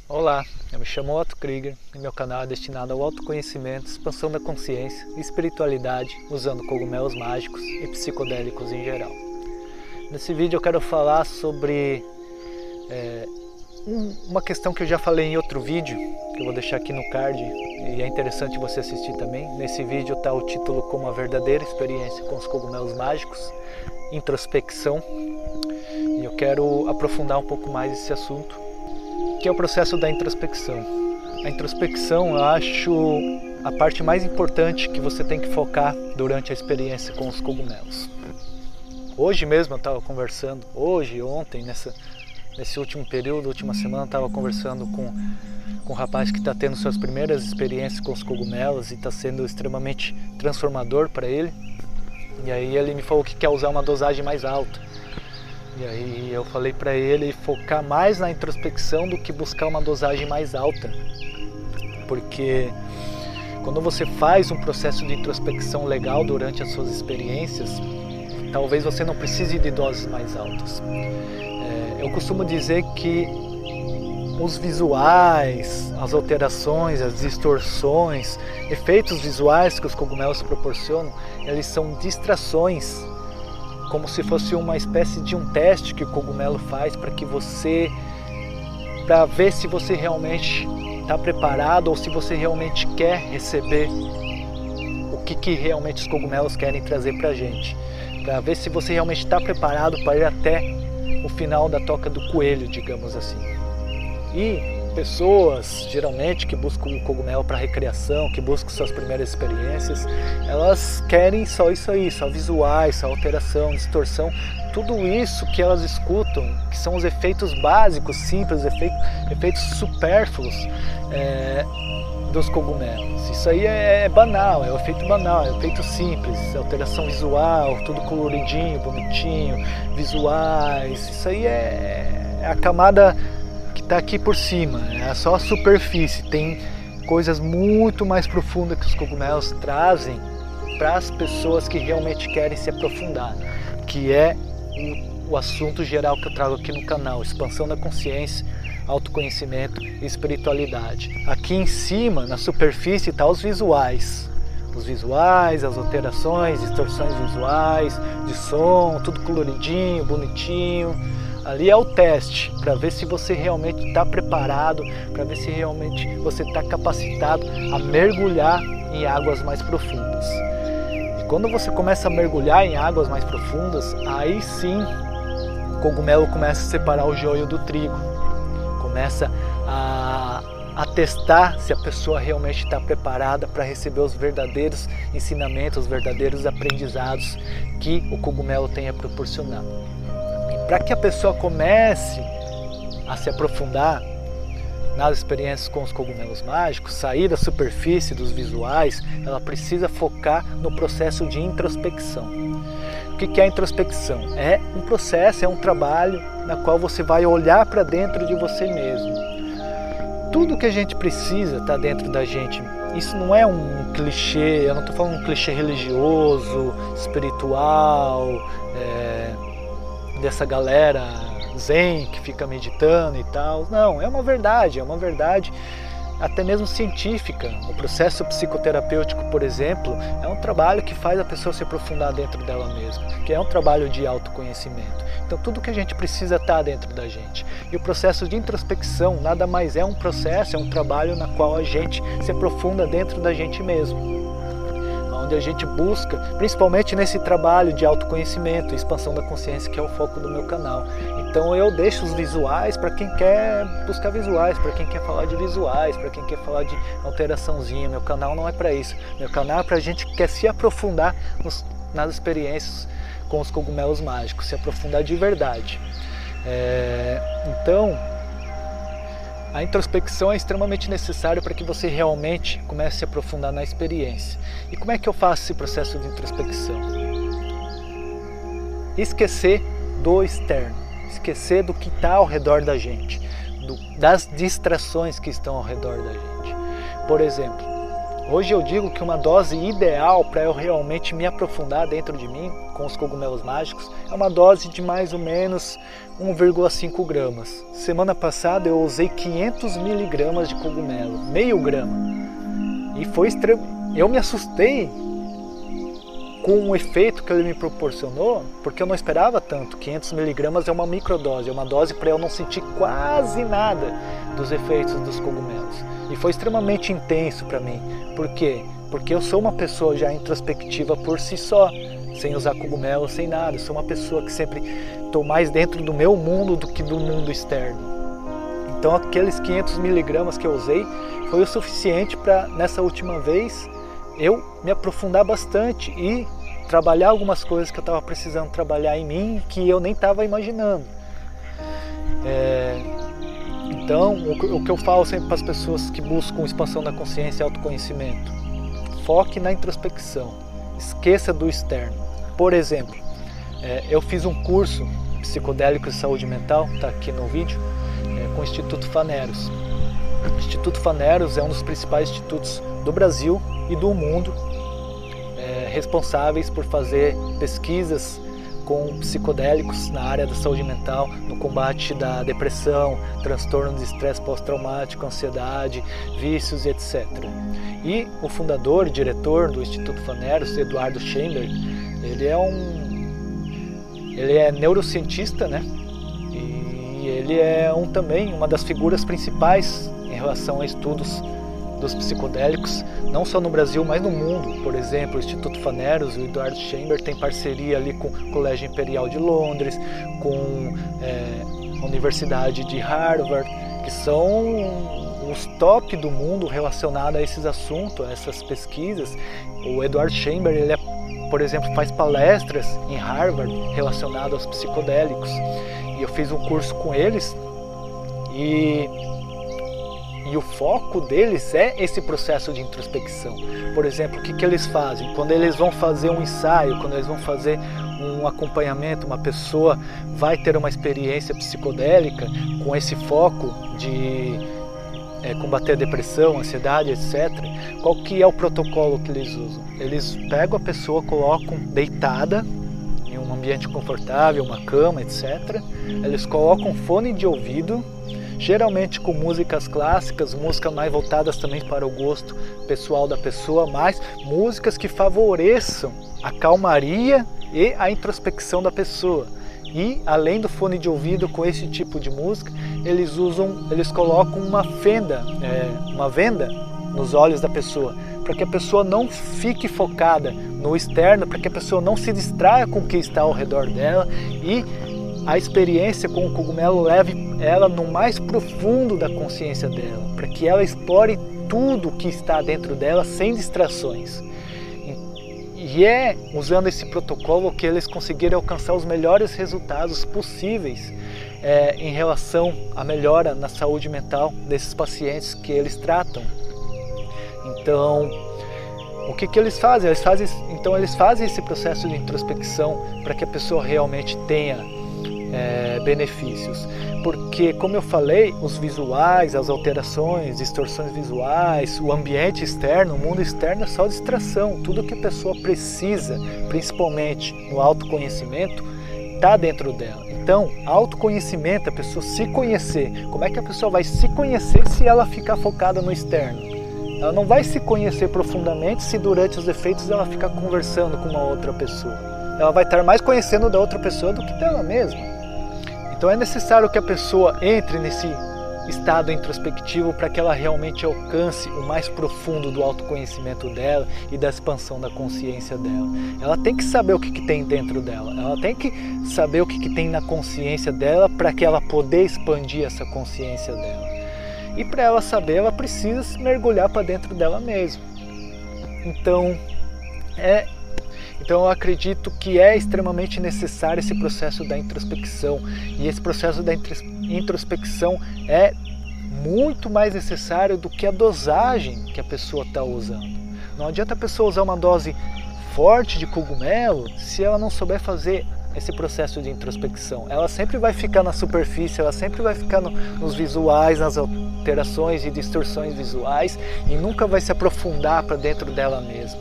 Olá, eu me chamo Otto Krieger e meu canal é destinado ao autoconhecimento, expansão da consciência e espiritualidade usando cogumelos mágicos e psicodélicos em geral. Nesse vídeo eu quero falar sobre uma questão que eu já falei em outro vídeo, que eu vou deixar aqui no card e é interessante você assistir também. Nesse vídeo está o título como a verdadeira experiência com os cogumelos mágicos, introspecção, e eu quero aprofundar um pouco mais esse assunto, que é o processo da introspecção. A introspecção, eu acho, a parte mais importante que você tem que focar durante a experiência com os cogumelos. Hoje mesmo eu estava conversando, ontem, nesse último período, última semana, eu estava conversando com um rapaz que está tendo suas primeiras experiências com os cogumelos e está sendo extremamente transformador para ele. E aí ele me falou que quer usar uma dosagem mais alta. E aí eu falei para ele focar mais na introspecção do que buscar uma dosagem mais alta. Porque quando você faz um processo de introspecção legal durante as suas experiências, talvez você não precise de doses mais altas. Eu costumo dizer que os visuais, as alterações, as distorções, efeitos visuais que os cogumelos proporcionam, eles são distrações, como se fosse uma espécie de um teste que o cogumelo faz para ver se você realmente está preparado ou se você realmente quer receber o que realmente os cogumelos querem trazer para a gente, para ver se você realmente está preparado para ir até o final da toca do coelho, digamos assim. E pessoas, geralmente, que buscam o cogumelo para recreação, que buscam suas primeiras experiências, elas querem só isso aí, só visuais, só alteração, distorção, tudo isso que elas escutam, que são os efeitos básicos, simples, efeitos supérfluos dos cogumelos. Isso aí é banal, é o efeito banal, é o efeito simples, alteração visual, tudo coloridinho, bonitinho, visuais, isso aí é a camada que está aqui por cima, é só a superfície. Tem coisas muito mais profundas que os cogumelos trazem para as pessoas que realmente querem se aprofundar, que é o assunto geral que eu trago aqui no canal: expansão da consciência, autoconhecimento e espiritualidade. Aqui em cima, na superfície, está os visuais, as alterações, distorções visuais, de som, tudo coloridinho, bonitinho. Ali é o teste, para ver se você realmente está preparado, para ver se realmente você está capacitado a mergulhar em águas mais profundas. E quando você começa a mergulhar em águas mais profundas, aí sim o cogumelo começa a separar o joio do trigo, começa a testar se a pessoa realmente está preparada para receber os verdadeiros ensinamentos, os verdadeiros aprendizados que o cogumelo tem a proporcionar. Para que a pessoa comece a se aprofundar nas experiências com os cogumelos mágicos, sair da superfície dos visuais, ela precisa focar no processo de introspecção. O que é a introspecção? É um processo, é um trabalho na qual você vai olhar para dentro de você mesmo. Tudo que a gente precisa está dentro da gente. Isso não é um clichê, eu não estou falando um clichê religioso, espiritual, dessa galera zen que fica meditando e tal. Não, é uma verdade até mesmo científica. O processo psicoterapêutico, por exemplo, é um trabalho que faz a pessoa se aprofundar dentro dela mesma, que é um trabalho de autoconhecimento. Então tudo que a gente precisa está dentro da gente. E o processo de introspecção nada mais é um processo, é um trabalho na qual a gente se aprofunda dentro da gente mesmo, onde a gente busca, principalmente nesse trabalho de autoconhecimento e expansão da consciência, que é o foco do meu canal. Então eu deixo os visuais para quem quer buscar visuais, para quem quer falar de visuais, para quem quer falar de alteraçãozinha. Meu canal não é para isso. Meu canal é para a gente que quer se aprofundar nas experiências com os cogumelos mágicos, se aprofundar de verdade. Então, a introspecção é extremamente necessária para que você realmente comece a se aprofundar na experiência. E como é que eu faço esse processo de introspecção? Esquecer do externo, esquecer do que está ao redor da gente, das distrações que estão ao redor da gente. Por exemplo, Hoje eu digo que uma dose ideal para eu realmente me aprofundar dentro de mim com os cogumelos mágicos é uma dose de mais ou menos 1,5 gramas. Semana passada eu usei 500 miligramas de cogumelo, meio grama. E foi eu me assustei com o efeito que ele me proporcionou, porque eu não esperava tanto. 500 miligramas é uma microdose, é uma dose para eu não sentir quase nada dos efeitos dos cogumelos. E foi extremamente intenso para mim. Por quê? Porque eu sou uma pessoa já introspectiva por si só, sem usar cogumelo, sem nada. Eu sou uma pessoa que sempre estou mais dentro do meu mundo do que do mundo externo. Então aqueles 500 miligramas que eu usei foi o suficiente para, nessa última vez, eu me aprofundar bastante e trabalhar algumas coisas que eu estava precisando trabalhar em mim que eu nem estava imaginando. Então, o que eu falo sempre para as pessoas que buscam expansão da consciência e autoconhecimento: foque na introspecção, esqueça do externo. Por exemplo, eu fiz um curso psicodélico de saúde mental, está aqui no vídeo, com o Instituto Phaneros. O Instituto Phaneros é um dos principais institutos do Brasil e do mundo, responsáveis por fazer pesquisas com psicodélicos na área da saúde mental, no combate da depressão, transtorno de estresse pós-traumático, ansiedade, vícios e etc. E o fundador e diretor do Instituto Phaneros, Eduardo Chamber, ele é neurocientista, né? E ele é também uma das figuras principais em relação a estudos dos psicodélicos, não só no Brasil, mas no mundo. Por exemplo, o Instituto Phaneros, o Eduardo Chamber, tem parceria ali com o Colégio Imperial de Londres, com a Universidade de Harvard, que são os top do mundo relacionados a esses assuntos, a essas pesquisas. O Eduardo Chamber, ele por exemplo, faz palestras em Harvard relacionadas aos psicodélicos. E eu fiz um curso com eles e o foco deles é esse processo de introspecção. Por exemplo, o que eles fazem? Quando eles vão fazer um ensaio, quando eles vão fazer um acompanhamento, uma pessoa vai ter uma experiência psicodélica com esse foco de combater a depressão, ansiedade, etc. Qual que é o protocolo que eles usam? Eles pegam a pessoa, colocam deitada em um ambiente confortável, uma cama, etc. Eles colocam fone de ouvido, geralmente com músicas clássicas, músicas mais voltadas também para o gosto pessoal da pessoa, mas músicas que favoreçam a calmaria e a introspecção da pessoa. E além do fone de ouvido com esse tipo de música, eles colocam uma venda nos olhos da pessoa, para que a pessoa não fique focada no externo, para que a pessoa não se distraia com o que está ao redor dela e a experiência com o cogumelo leve ela no mais profundo da consciência dela, para que ela explore tudo que está dentro dela sem distrações. E é usando esse protocolo que eles conseguiram alcançar os melhores resultados possíveis em relação à melhora na saúde mental desses pacientes que eles tratam. Então, o que eles fazem? Eles fazem esse processo de introspecção para que a pessoa realmente tenha benefícios, porque, como eu falei, os visuais, as alterações, distorções visuais, o ambiente externo, o mundo externo é só distração. Tudo que a pessoa precisa, principalmente no autoconhecimento, está dentro dela. Então, autoconhecimento, a pessoa se conhecer. Como é que a pessoa vai se conhecer se ela ficar focada no externo? Ela não vai se conhecer profundamente se durante os efeitos ela ficar conversando com uma outra pessoa. Ela vai estar mais conhecendo da outra pessoa do que dela mesma. Então é necessário que a pessoa entre nesse estado introspectivo para que ela realmente alcance o mais profundo do autoconhecimento dela e da expansão da consciência dela. Ela tem que saber o que tem dentro dela, ela tem que saber o que tem na consciência dela para que ela poder expandir essa consciência dela. E para ela saber, ela precisa mergulhar para dentro dela mesma. Então eu acredito que é extremamente necessário esse processo da introspecção. E esse processo da introspecção é muito mais necessário do que a dosagem que a pessoa está usando. Não adianta a pessoa usar uma dose forte de cogumelo se ela não souber fazer esse processo de introspecção. Ela sempre vai ficar na superfície, ela sempre vai ficar nos visuais, nas alterações e distorções visuais e nunca vai se aprofundar para dentro dela mesma,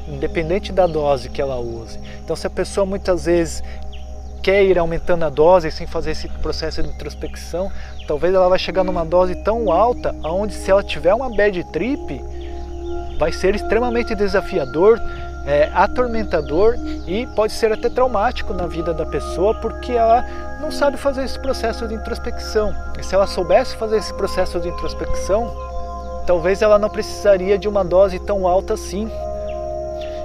independente da dose que ela use. Então, se a pessoa muitas vezes quer ir aumentando a dose sem fazer esse processo de introspecção, talvez ela vai chegar numa dose tão alta, onde se ela tiver uma bad trip, vai ser extremamente desafiador, atormentador e pode ser até traumático na vida da pessoa, porque ela não sabe fazer esse processo de introspecção. E se ela soubesse fazer esse processo de introspecção, talvez ela não precisaria de uma dose tão alta assim.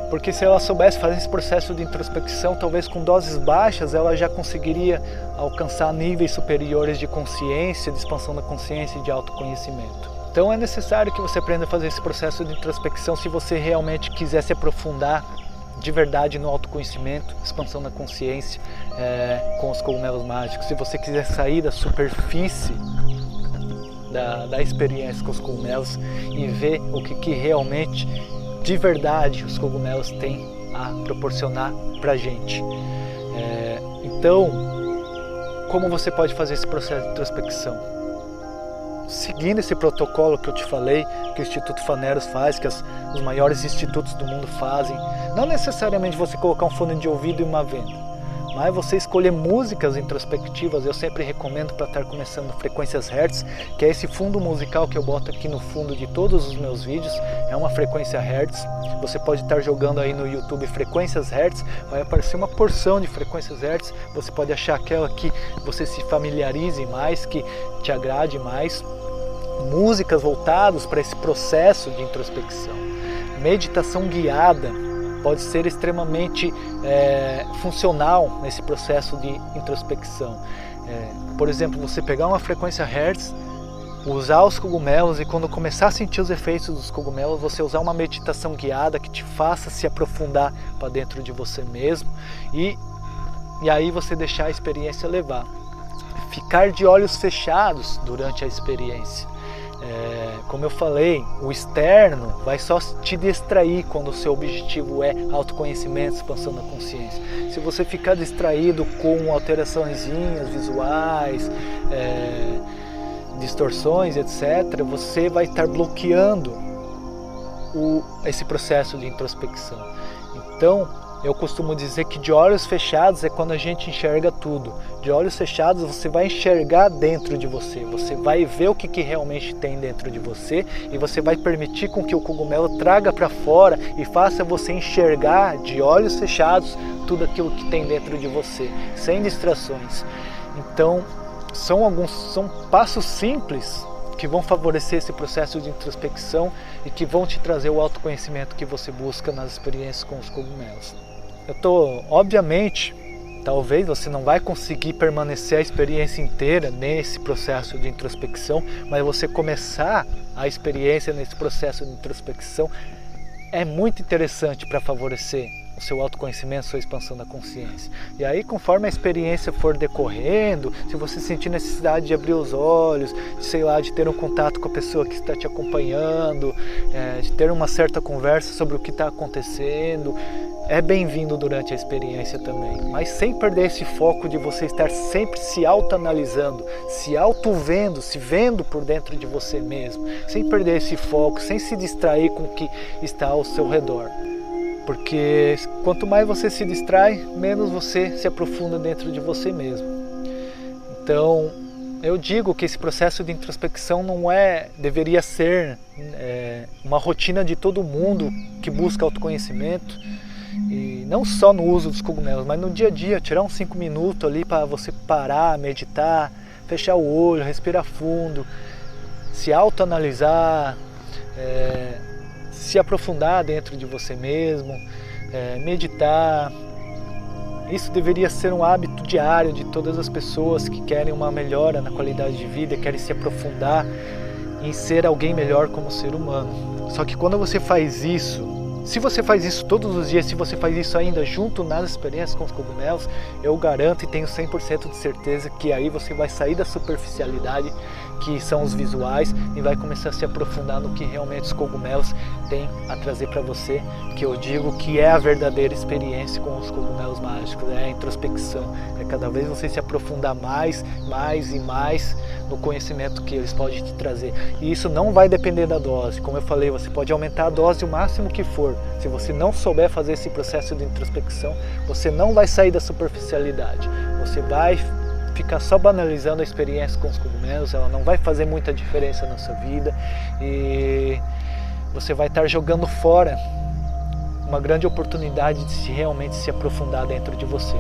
Porque se ela soubesse fazer esse processo de introspecção, talvez com doses baixas ela já conseguiria alcançar níveis superiores de consciência, de expansão da consciência e de autoconhecimento. Então é necessário que você aprenda a fazer esse processo de introspecção se você realmente quiser se aprofundar de verdade no autoconhecimento, expansão da consciência com os cogumelos mágicos. Se você quiser sair da superfície da experiência com os cogumelos e ver o que realmente, de verdade, os cogumelos têm a proporcionar para a gente. Então, como você pode fazer esse processo de introspecção? Seguindo esse protocolo que eu te falei, que o Instituto Phaneros faz, que os maiores institutos do mundo fazem. Não necessariamente você colocar um fone de ouvido e uma venda, mas você escolher músicas introspectivas. Eu sempre recomendo para estar começando Frequências Hertz, que é esse fundo musical que eu boto aqui no fundo de todos os meus vídeos, é uma frequência Hertz. Você pode estar jogando aí no YouTube Frequências Hertz, vai aparecer uma porção de Frequências Hertz, você pode achar aquela que você se familiarize mais, que te agrade mais. Músicas voltadas para esse processo de introspecção. Meditação guiada pode ser extremamente funcional nesse processo de introspecção. Por exemplo, você pegar uma frequência Hertz, usar os cogumelos e quando começar a sentir os efeitos dos cogumelos, você usar uma meditação guiada que te faça se aprofundar para dentro de você mesmo e aí você deixar a experiência levar. Ficar de olhos fechados durante a experiência. Como eu falei, o externo vai só te distrair quando o seu objetivo é autoconhecimento, expansão da consciência. Se você ficar distraído com alterações visuais, distorções, etc., você vai estar bloqueando esse processo de introspecção. Então, eu costumo dizer que de olhos fechados é quando a gente enxerga tudo. De olhos fechados você vai enxergar dentro de você. Você vai ver o que realmente tem dentro de você e você vai permitir com que o cogumelo traga para fora e faça você enxergar de olhos fechados tudo aquilo que tem dentro de você, sem distrações. Então, são passos simples que vão favorecer esse processo de introspecção e que vão te trazer o autoconhecimento que você busca nas experiências com os cogumelos. Obviamente, talvez você não vai conseguir permanecer a experiência inteira nesse processo de introspecção, mas você começar a experiência nesse processo de introspecção é muito interessante para favorecer o seu autoconhecimento, sua expansão da consciência. E aí, conforme a experiência for decorrendo, se você sentir necessidade de abrir os olhos, de ter um contato com a pessoa que está te acompanhando, de ter uma certa conversa sobre o que está acontecendo, é bem-vindo durante a experiência também, mas sem perder esse foco de você estar sempre se autoanalisando, se auto-vendo, se vendo por dentro de você mesmo, sem perder esse foco, sem se distrair com o que está ao seu redor. Porque quanto mais você se distrai, menos você se aprofunda dentro de você mesmo. Então, eu digo que esse processo de introspecção deveria ser uma rotina de todo mundo que busca autoconhecimento. E não só no uso dos cogumelos, mas no dia a dia, tirar uns 5 minutos ali para você parar, meditar, fechar o olho, respirar fundo, se autoanalisar, se aprofundar dentro de você mesmo, meditar. Isso deveria ser um hábito diário de todas as pessoas que querem uma melhora na qualidade de vida, querem se aprofundar em ser alguém melhor como ser humano. Só que quando você faz isso, se você faz isso todos os dias, se você faz isso ainda junto nas experiências com os cogumelos, eu garanto e tenho 100% de certeza que aí você vai sair da superficialidade que são os visuais, e vai começar a se aprofundar no que realmente os cogumelos têm a trazer para você, que eu digo que é a verdadeira experiência com os cogumelos mágicos, é a introspecção, é cada vez você se aprofundar mais e mais no conhecimento que eles podem te trazer. E isso não vai depender da dose, como eu falei, você pode aumentar a dose o máximo que for. Se você não souber fazer esse processo de introspecção, você não vai sair da superficialidade, você vai ficar só banalizando a experiência com os cogumelos, ela não vai fazer muita diferença na sua vida e você vai estar jogando fora uma grande oportunidade de realmente se aprofundar dentro de você.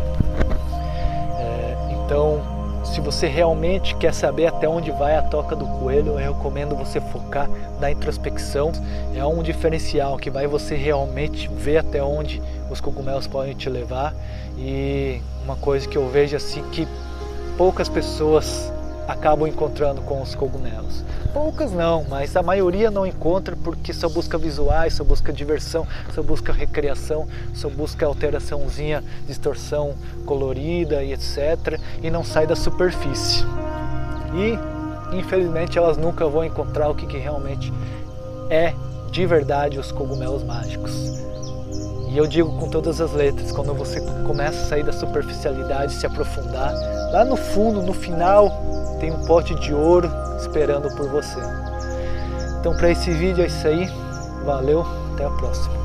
Então, se você realmente quer saber até onde vai a toca do coelho, eu recomendo você focar na introspecção. É um diferencial que vai você realmente ver até onde os cogumelos podem te levar. E uma coisa que eu vejo assim que poucas pessoas acabam encontrando com os cogumelos. Poucas não, mas a maioria não encontra porque só busca visuais, só busca diversão, só busca recreação, só busca alteraçãozinha, distorção colorida e etc. E não sai da superfície. E infelizmente elas nunca vão encontrar o que realmente é de verdade os cogumelos mágicos. E eu digo com todas as letras, quando você começa a sair da superficialidade, se aprofundar, lá no fundo, no final, tem um pote de ouro esperando por você. Então para esse vídeo é isso aí, valeu, até a próxima.